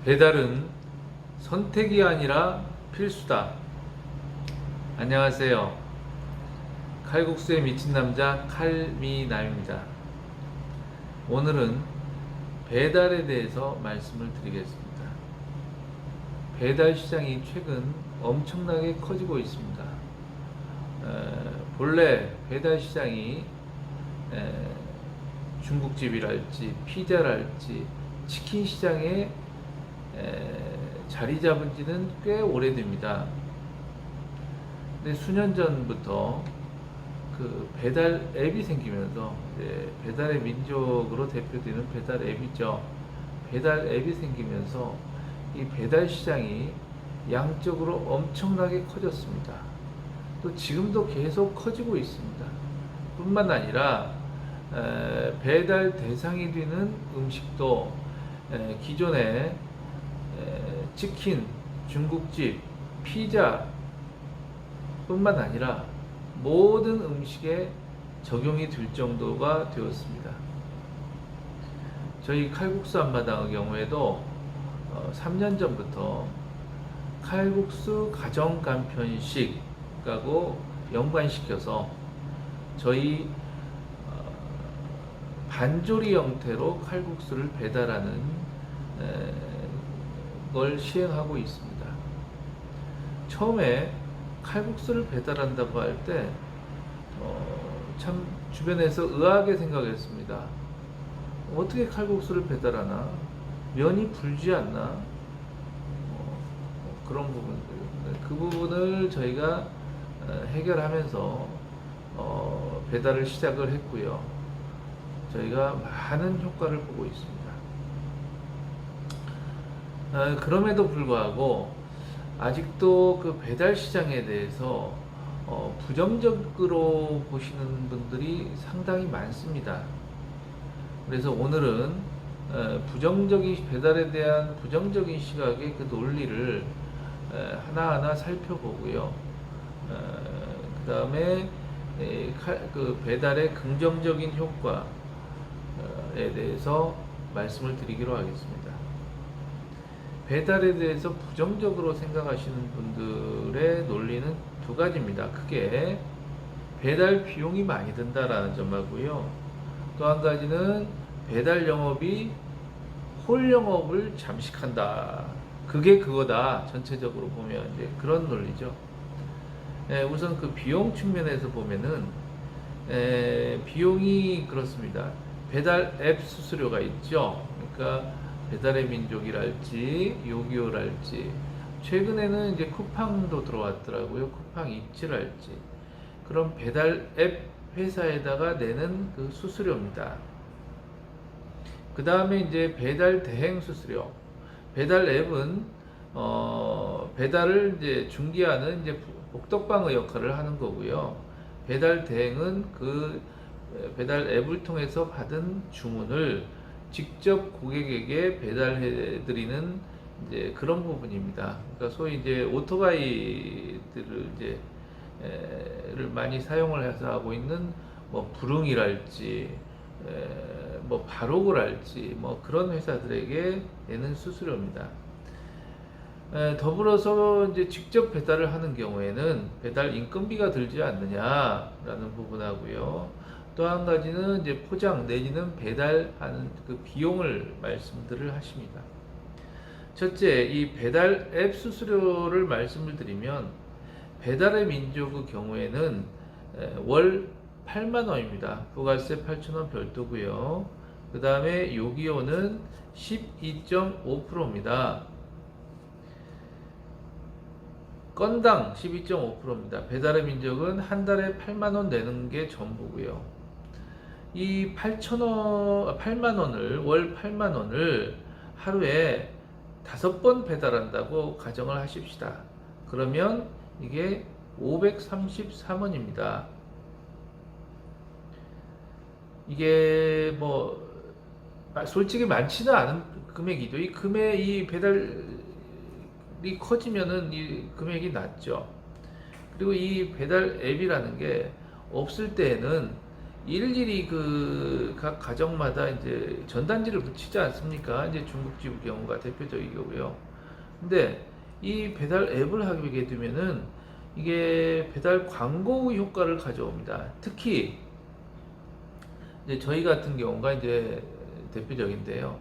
배달은 선택이 아니라 필수다. 안녕하세요. 칼국수에 미친 남자 칼미남입니다. 오늘은 배달에 대해서 말씀을 드리겠습니다. 배달 시장이 최근 엄청나게 커지고 있습니다. 본래 배달 시장이 중국집이랄지 피자랄지 치킨 시장에 자리 잡은 지는 꽤 오래됩니다. 근데 수년 전부터 그 배달 앱이 생기면서 배달의 민족으로 대표되는 배달 앱이죠. 배달 앱이 생기면서 이 배달 시장이 양적으로 엄청나게 커졌습니다. 또 지금도 계속 커지고 있습니다. 뿐만 아니라 배달 대상이 되는 음식도 기존에 치킨, 중국집, 피자 뿐만 아니라 모든 음식에 적용이 될 정도가 되었습니다. 저희 칼국수 앞마당의 경우에도 3년 전부터 칼국수 가정 간편식하고 연관시켜서 저희 반조리 형태로 칼국수를 배달하는 걸 시행하고 있습니다. 처음에 칼국수를 배달한다고 할 때 참 주변에서 의아하게 생각했습니다. 어떻게 칼국수를 배달하나? 면이 불지 않나? 그런 부분들, 그 부분을 저희가 해결하면서 배달을 시작을 했고요. 저희가 많은 효과를 보고 있습니다. 그럼에도 불구하고 아직도 그 배달 시장에 대해서 부정적으로 보시는 분들이 상당히 많습니다. 그래서 오늘은 배달에 대한 부정적인 시각의 그 논리를 하나하나 살펴보고요. 그 다음에 그 배달의 긍정적인 효과에 대해서 말씀을 드리기로 하겠습니다. 배달에 대해서 부정적으로 생각하시는 분들의 논리는 두 가지입니다. 크게 배달 비용이 많이 든다라는 점하고요. 또 한 가지는 배달 영업이 홀 영업을 잠식한다. 그게 그거다. 전체적으로 보면 이제 그런 논리죠. 우선 그 비용 측면에서 보면은 비용이 그렇습니다. 배달 앱 수수료가 있죠. 그러니까 배달의 민족이랄지 요기요랄지 최근에는 이제 쿠팡도 들어왔더라고요. 쿠팡 입지랄지 그런 배달 앱 회사에다가 내는 그 수수료입니다. 그 다음에 이제 배달 대행 수수료. 배달 앱은 배달을 이제 중개하는 이제 복덕방의 역할을 하는 거고요. 배달 대행은 그 배달 앱을 통해서 받은 주문을 직접 고객에게 배달해 드리는 이제 그런 부분입니다. 그러니까 소위 이제 오토바이들을 이제 를 많이 사용을 해서 하고 있는 뭐 부릉이랄지 뭐 바로그랄지 뭐 그런 회사들에게 내는 수수료입니다. 더불어서 이제 직접 배달을 하는 경우에는 배달 인건비가 들지 않느냐라는 부분하고요. 또 한 가지는 이제 포장 내지는 배달하는 그 비용을 말씀들을 하십니다. 첫째, 이 배달 앱 수수료를 말씀을 드리면 배달의 민족의 경우에는 월 8만 원입니다. 부가세 8,000원 별도고요. 그 다음에 요기요는 12.5%입니다. 건당 12.5%입니다. 배달의 민족은 한 달에 8만 원 내는 게 전부고요. 이 8만 원을 월 8만 원을 하루에 5번 배달한다고 가정을 하십시다. 그러면 이게 533원입니다. 이게 뭐 솔직히 많지는 않은 금액이죠. 이 배달이 커지면은 이 금액이 낮죠. 그리고 이 배달 앱이라는 게 없을 때에는 일일이 그 각 가정마다 이제 전단지를 붙이지 않습니까? 이제 중국집 경우가 대표적이고요. 근데 이 배달 앱을 하게 되면은 이게 배달 광고 효과를 가져옵니다. 특히 이제 저희 같은 경우가 이제 대표적인데요.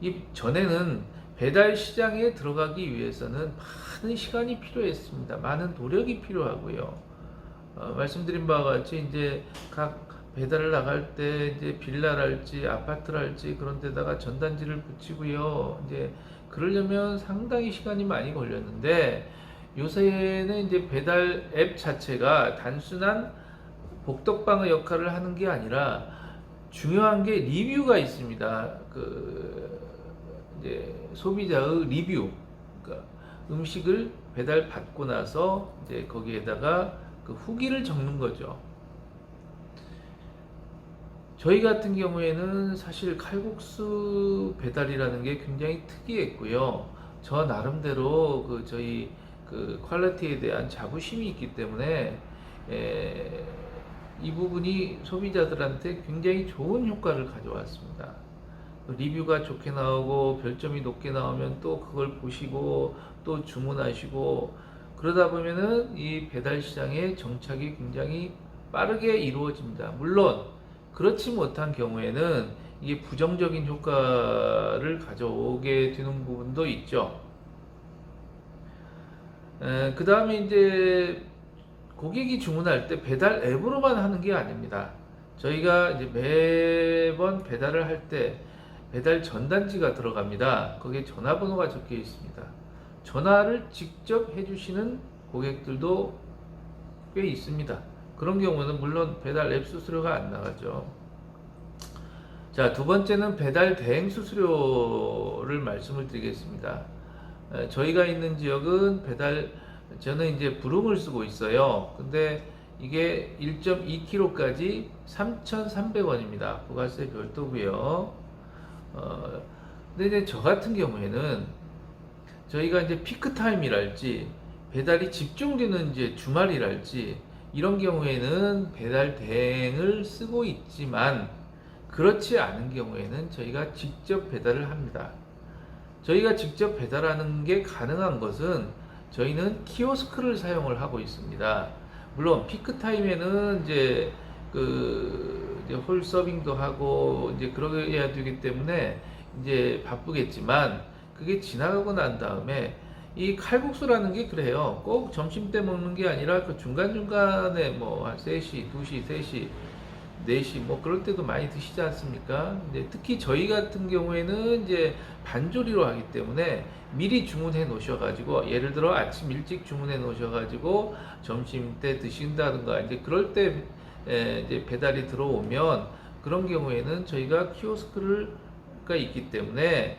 이 전에는 배달 시장에 들어가기 위해서는 많은 시간이 필요했습니다. 많은 노력이 필요하고요. 말씀드린 바와 같이 이제 각 배달을 나갈 때 이제 빌라랄지 아파트랄지 그런 데다가 전단지를 붙이고요. 이제 그러려면 상당히 시간이 많이 걸렸는데 요새는 이제 배달 앱 자체가 단순한 복덕방어 역할을 하는 게 아니라 중요한 게 리뷰가 있습니다. 그 이제 소비자의 리뷰, 그러니까 음식을 배달 받고 나서 이제 거기에다가 그 후기를 적는 거죠. 저희 같은 경우에는 사실 칼국수 배달이라는 게 굉장히 특이했고요. 저 나름대로 그 저희 그 퀄리티에 대한 자부심이 있기 때문에 이 부분이 소비자들한테 굉장히 좋은 효과를 가져왔습니다. 리뷰가 좋게 나오고 별점이 높게 나오면 또 그걸 보시고 또 주문하시고 그러다 보면은 이 배달 시장의 정착이 굉장히 빠르게 이루어집니다. 물론 그렇지 못한 경우에는 이게 부정적인 효과를 가져오게 되는 부분도 있죠. 그 다음에 이제 고객이 주문할 때 배달 앱으로만 하는 게 아닙니다. 저희가 이제 매번 배달을 할 때 배달 전단지가 들어갑니다. 거기에 전화번호가 적혀 있습니다. 전화를 직접 해주시는 고객들도 꽤 있습니다. 그런 경우는 물론 배달 앱 수수료가 안 나가죠. 자, 두 번째는 배달 대행 수수료를 말씀을 드리겠습니다. 저희가 있는 지역은 저는 이제 부릉을 쓰고 있어요. 근데 이게 1.2km까지 3,300원입니다. 부가세 별도고요. 근데 이제 저 같은 경우에는 저희가 이제 피크 타임이랄지 배달이 집중되는 이제 주말이랄지 이런 경우에는 배달 대행을 쓰고 있지만 그렇지 않은 경우에는 저희가 직접 배달을 합니다. 저희가 직접 배달하는 게 가능한 것은 저희는 키오스크를 사용을 하고 있습니다. 물론 피크 타임에는 이제 이제 홀 서빙도 하고 이제 그러야 되기 때문에 이제 바쁘겠지만 그게 지나가고 난 다음에 이 칼국수라는 게 그래요. 꼭 점심 때 먹는 게 아니라 그 중간중간에 뭐 한 3시, 2시, 3시, 4시 뭐 그럴 때도 많이 드시지 않습니까? 이제 특히 저희 같은 경우에는 이제 반조리로 하기 때문에 미리 주문해 놓으셔가지고 예를 들어 아침 일찍 주문해 놓으셔가지고 점심 때 드신다든가 이제 그럴 때 이제 배달이 들어오면 그런 경우에는 저희가 키오스크가 있기 때문에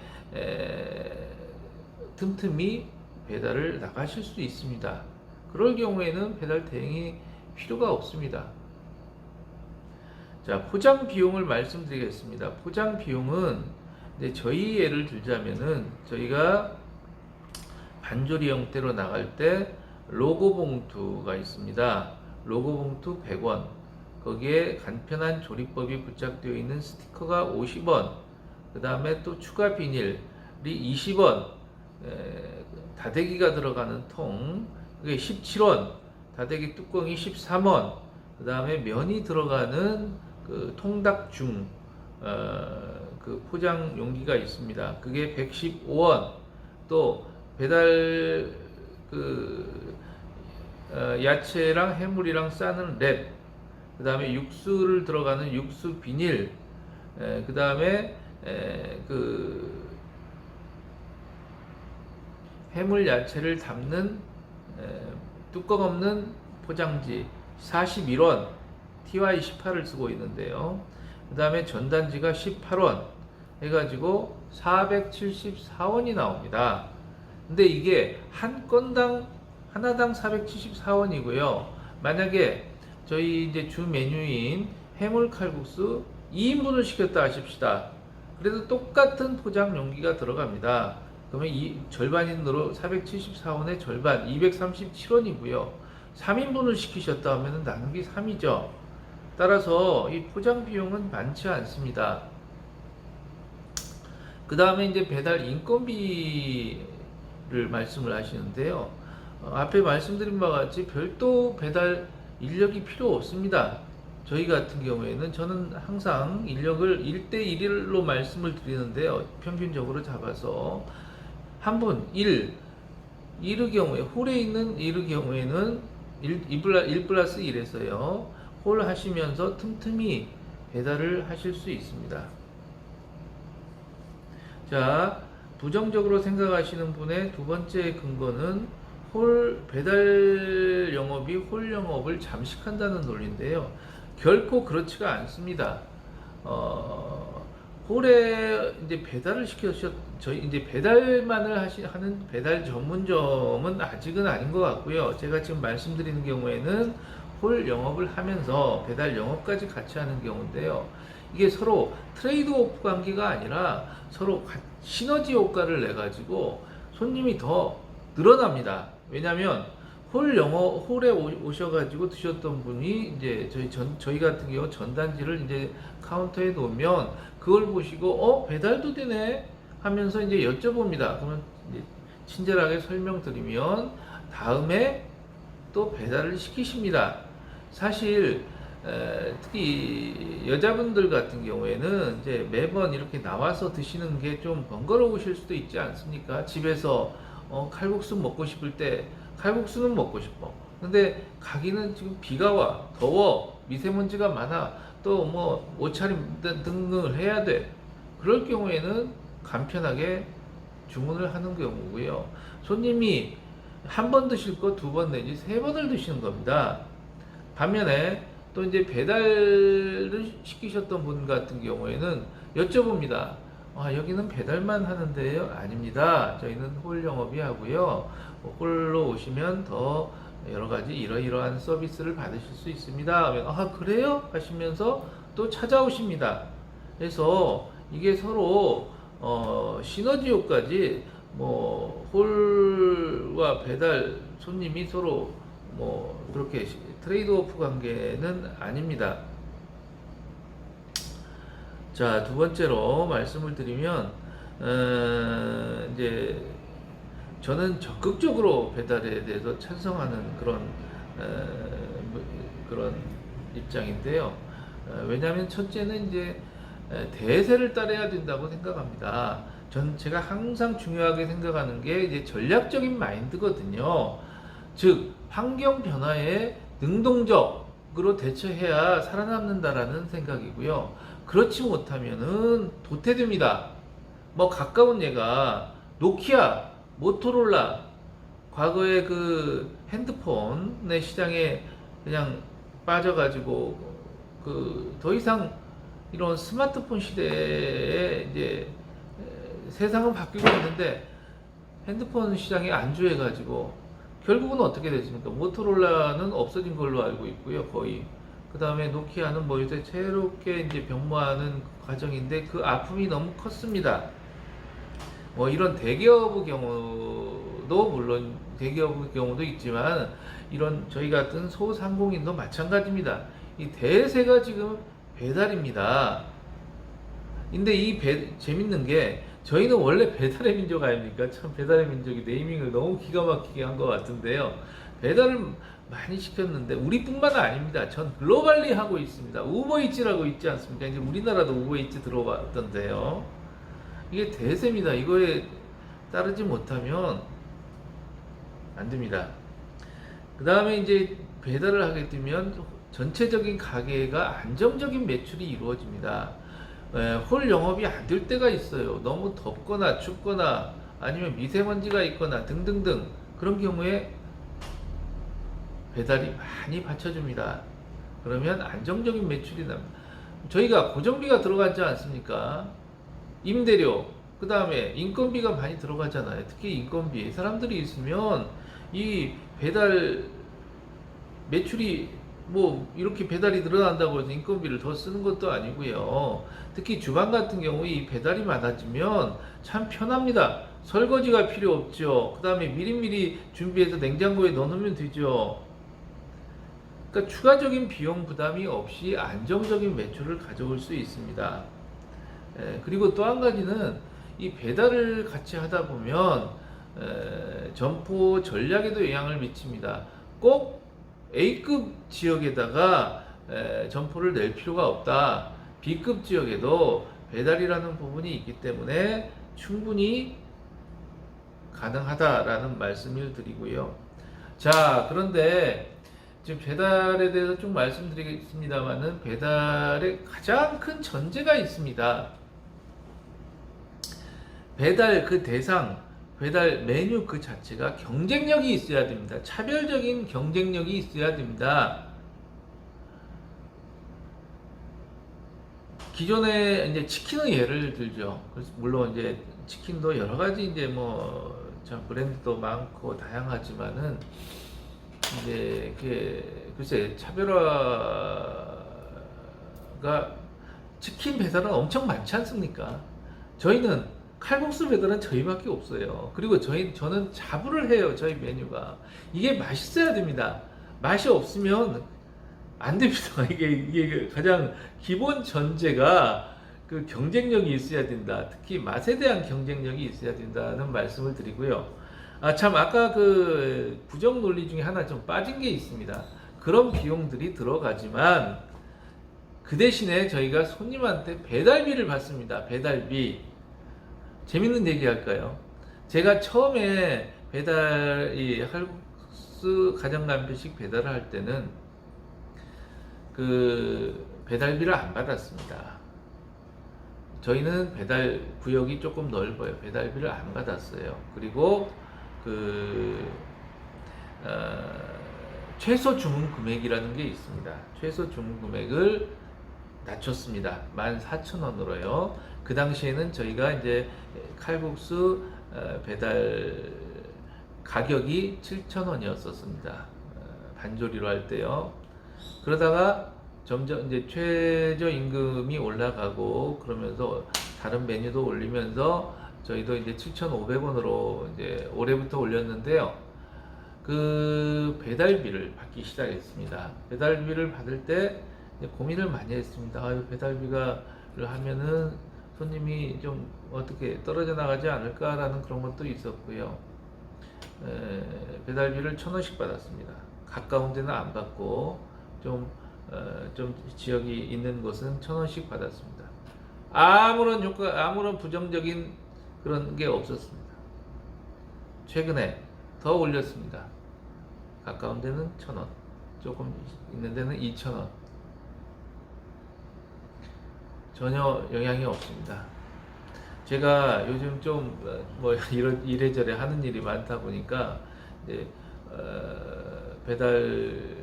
틈틈이 배달을 나가실 수 있습니다. 그럴 경우에는 배달 대행이 필요가 없습니다. 자, 포장 비용을 말씀드리겠습니다. 포장 비용은 이제 저희 예를 들자면은 저희가 반조리 형태로 나갈 때 로고 봉투가 있습니다. 로고 봉투 100원. 거기에 간편한 조리법이 부착되어 있는 스티커가 50원. 그 다음에 또 추가 비닐이 20원. 다대기가 들어가는 통 그게 17원. 다대기 뚜껑이 13원. 그 다음에 면이 들어가는 그 통닭중 그 포장 용기가 있습니다. 그게 115원. 또 배달 야채랑 해물이랑 싸는 랩, 그 다음에 육수를 들어가는 육수 비닐, 그 다음에 해물 야채를 담는 뚜껑 없는 포장지 41원, TY18을 쓰고 있는데요. 그 다음에 전단지가 18원 해가지고 474원이 나옵니다. 근데 이게 한 건당 하나당 474원이고요. 만약에 저희 이제 주 메뉴인 해물 칼국수 2인분을 시켰다 하십시다. 그래도 똑같은 포장 용기가 들어갑니다. 그러면 이 절반인으로 474원의 절반 237원이고요. 3인분을 시키셨다 하면 나누기 3이죠. 따라서 이 포장 비용은 많지 않습니다. 그 다음에 이제 배달 인건비를 말씀을 하시는데요. 앞에 말씀드린 바와 같이 별도 배달 인력이 필요 없습니다. 저희 같은 경우에는 저는 항상 인력을 1대1로 말씀을 드리는데요. 평균적으로 잡아서 한 분 1의 경우에 홀에 있는 1의 경우에는 1 플러스 1에서요. 홀 하시면서 틈틈이 배달을 하실 수 있습니다. 자, 부정적으로 생각하시는 분의 두 번째 근거는 배달 영업이 홀 영업을 잠식한다는 논리인데요. 결코 그렇지가 않습니다. 홀에 이제 배달을 저희 이제 배달만을 하는 배달 전문점은 아직은 아닌 것 같고요. 제가 지금 말씀드리는 경우에는 홀 영업을 하면서 배달 영업까지 같이 하는 경우인데요. 이게 서로 트레이드 오프 관계가 아니라 서로 시너지 효과를 내 가지고 손님이 더 늘어납니다. 왜냐하면 홀에 오셔가지고 드셨던 분이 이제 저희 같은 경우 전단지를 이제 카운터에 놓으면 그걸 보시고 배달도 되네 하면서 이제 여쭤봅니다. 그러면 이제 친절하게 설명드리면 다음에 또 배달을 시키십니다. 사실 특히 여자분들 같은 경우에는 이제 매번 이렇게 나와서 드시는 게 좀 번거로우실 수도 있지 않습니까? 집에서 칼국수 먹고 싶을 때 칼국수는 먹고 싶어. 근데 가기는 지금 비가 와, 더워, 미세먼지가 많아, 또 뭐 옷차림 등등을 해야 돼. 그럴 경우에는 간편하게 주문을 하는 경우고요. 손님이 한 번 드실 거 두 번 내지 세 번을 드시는 겁니다. 반면에 또 이제 배달을 시키셨던 분 같은 경우에는 여쭤봅니다. 여기는 배달만 하는데요? 아닙니다. 저희는 홀 영업이 하고요. 홀로 오시면 더 여러 가지 이러이러한 서비스를 받으실 수 있습니다. 그래요? 하시면서 또 찾아오십니다. 그래서 이게 서로 시너지 효과지 홀과 배달 손님이 서로 그렇게 트레이드 오프 관계는 아닙니다. 자, 두 번째로 말씀을 드리면 이제 저는 적극적으로 배달에 대해서 찬성하는 그런 입장인데요. 왜냐하면 첫째는 이제 대세를 따라야 된다고 생각합니다. 제가 항상 중요하게 생각하는 게 이제 전략적인 마인드거든요. 즉 환경 변화에 능동적으로 대처해야 살아남는다라는 생각이고요. 그렇지 못하면은 도태됩니다. 가까운 예가 노키아, 모토로라, 과거에 그 핸드폰의 시장에 그냥 빠져가지고 더 이상 이런 스마트폰 시대에 이제 세상은 바뀌고 있는데 핸드폰 시장에 안주해가지고 결국은 어떻게 됐습니까? 모토로라는 없어진 걸로 알고 있고요, 거의. 그 다음에 노키아는 요새 새롭게 이제 변모하는 과정인데 그 아픔이 너무 컸습니다. 이런 대기업의 경우도 물론 대기업의 경우도 있지만 이런 저희 같은 소상공인도 마찬가지입니다. 이 대세가 지금 배달입니다. 근데 재밌는 게 저희는 원래 배달의 민족 아닙니까? 참 배달의 민족이 네이밍을 너무 기가 막히게 한 것 같은데요. 배달을 많이 시켰는데 우리뿐만 아닙니다. 전 글로벌리 하고 있습니다. 우버이츠라고 있지 않습니까? 이제 우리나라도 우버이츠 들어왔던데요. 이게 대세입니다. 이거에 따르지 못하면 안 됩니다. 그 다음에 이제 배달을 하게 되면 전체적인 가게가 안정적인 매출이 이루어집니다. 홀 영업이 안 될 때가 있어요. 너무 덥거나 춥거나 아니면 미세먼지가 있거나 등등등 그런 경우에 배달이 많이 받쳐줍니다. 그러면 안정적인 매출이 납니다. 저희가 고정비가 들어가지 않습니까? 임대료, 그 다음에 인건비가 많이 들어가잖아요. 특히 인건비. 사람들이 있으면 이 배달 매출이 이렇게 배달이 늘어난다고 해서 인건비를 더 쓰는 것도 아니고요. 특히 주방 같은 경우 이 배달이 많아지면 참 편합니다. 설거지가 필요 없죠. 그 다음에 미리미리 준비해서 냉장고에 넣어놓으면 되죠. 그러니까 추가적인 비용 부담이 없이 안정적인 매출을 가져올 수 있습니다. 그리고 또 한 가지는 이 배달을 같이 하다 보면 점포 전략에도 영향을 미칩니다. 꼭 A급 지역에다가 점포를 낼 필요가 없다. B급 지역에도 배달이라는 부분이 있기 때문에 충분히 가능하다라는 말씀을 드리고요. 자, 그런데 지금 배달에 대해서 좀 말씀드리겠습니다만은 배달의 가장 큰 전제가 있습니다. 배달 그 대상, 배달 메뉴 그 자체가 경쟁력이 있어야 됩니다. 차별적인 경쟁력이 있어야 됩니다. 기존에 이제 치킨의 예를 들죠. 그래서 물론 이제 치킨도 여러 가지 이제 뭐 브랜드도 많고 다양하지만은 이제 글쎄 차별화가 치킨 배달은 엄청 많지 않습니까? 저희는 칼국수 배달은 저희밖에 없어요. 그리고 저는 자부를 해요. 저희 메뉴가 이게 맛있어야 됩니다. 맛이 없으면 안 됩니다. 이게 가장 기본 전제가 그 경쟁력이 있어야 된다. 특히 맛에 대한 경쟁력이 있어야 된다는 말씀을 드리고요. 참 아까 그 부정 논리 중에 하나 좀 빠진 게 있습니다. 그런 비용들이 들어가지만 그 대신에 저희가 손님한테 배달비를 받습니다. 배달비. 재밌는 얘기 할까요? 제가 처음에 이 칼국수 가정간편식 배달을 할 때는 그 배달비를 안 받았습니다. 저희는 배달 구역이 조금 넓어요. 배달비를 안 받았어요. 그리고 최소 주문 금액이라는 게 있습니다. 최소 주문 금액을 낮췄습니다. 14,000원으로요. 그 당시에는 저희가 이제 칼국수 배달 가격이 7,000원이었었습니다. 반조리로 할 때요. 그러다가 점점 이제 최저 임금이 올라가고 그러면서 다른 메뉴도 올리면서 저희도 이제 7,500원으로 이제 올해부터 올렸는데요. 그 배달비를 받기 시작했습니다. 배달비를 받을 때 고민을 많이 했습니다. 배달비를 하면은 손님이 좀 어떻게 떨어져 나가지 않을까라는 그런 것도 있었고요. 배달비를 1,000원씩 받았습니다. 가까운 데는 안 받고 좀 지역이 있는 곳은 1,000원씩 받았습니다. 아무런 부정적인 그런 게 없었습니다. 최근에 더 올렸습니다. 가까운 데는 1,000원, 조금 있는 데는 2,000원. 전혀 영향이 없습니다. 제가 요즘 좀 뭐 이래저래 하는 일이 많다 보니까 이제 배달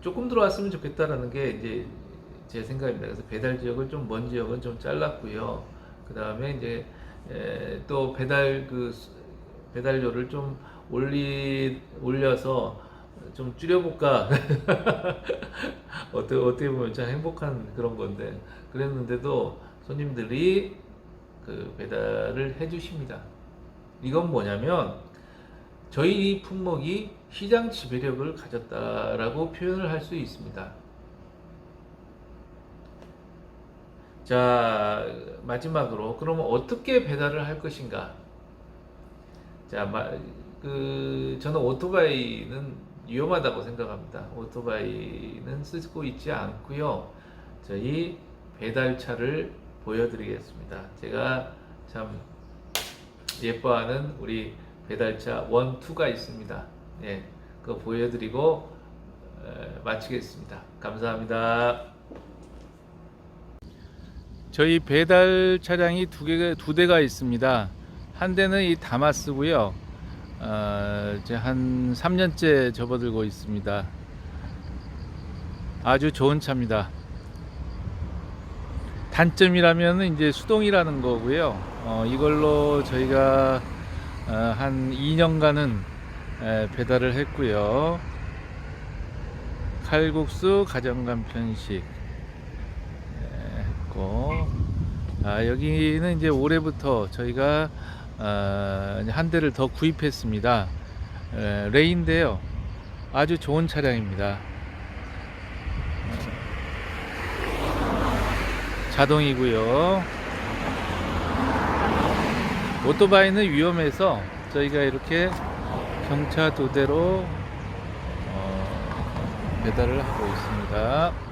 조금 들어왔으면 좋겠다라는 게 이제 제 생각입니다. 그래서 배달 지역을 좀 먼 지역은 좀 잘랐고요. 그 다음에 이제 또 배달료를 좀 올려서 좀 줄여볼까. 어떻게 보면 참 행복한 그런 건데, 그랬는데도 손님들이 그 배달을 해주십니다. 이건 뭐냐면 저희 품목이 시장 지배력을 가졌다라고 표현을 할 수 있습니다. 자, 마지막으로 그러면 어떻게 배달을 할 것인가? 자, 저는 오토바이는 위험하다고 생각합니다. 오토바이는 쓰고 있지 않고요. 저희 배달차를 보여드리겠습니다. 제가 참 예뻐하는 우리 배달차 1, 2가 있습니다. 예, 그거 보여드리고 마치겠습니다. 감사합니다. 저희 배달 차량이 두 대가 있습니다. 한 대는 이 다마스고요. 이제 한 3년째 접어들고 있습니다. 아주 좋은 차입니다. 단점이라면 이제 수동이라는 거고요. 이걸로 저희가 한 2년간은 배달을 했고요. 칼국수 가정간편식 했고, 여기는 이제 올해부터 저희가 한 대를 더 구입했습니다. 레인데요. 아주 좋은 차량입니다. 자동이고요. 오토바이는 위험해서 저희가 이렇게 경차 2대로 배달을 하고 있습니다.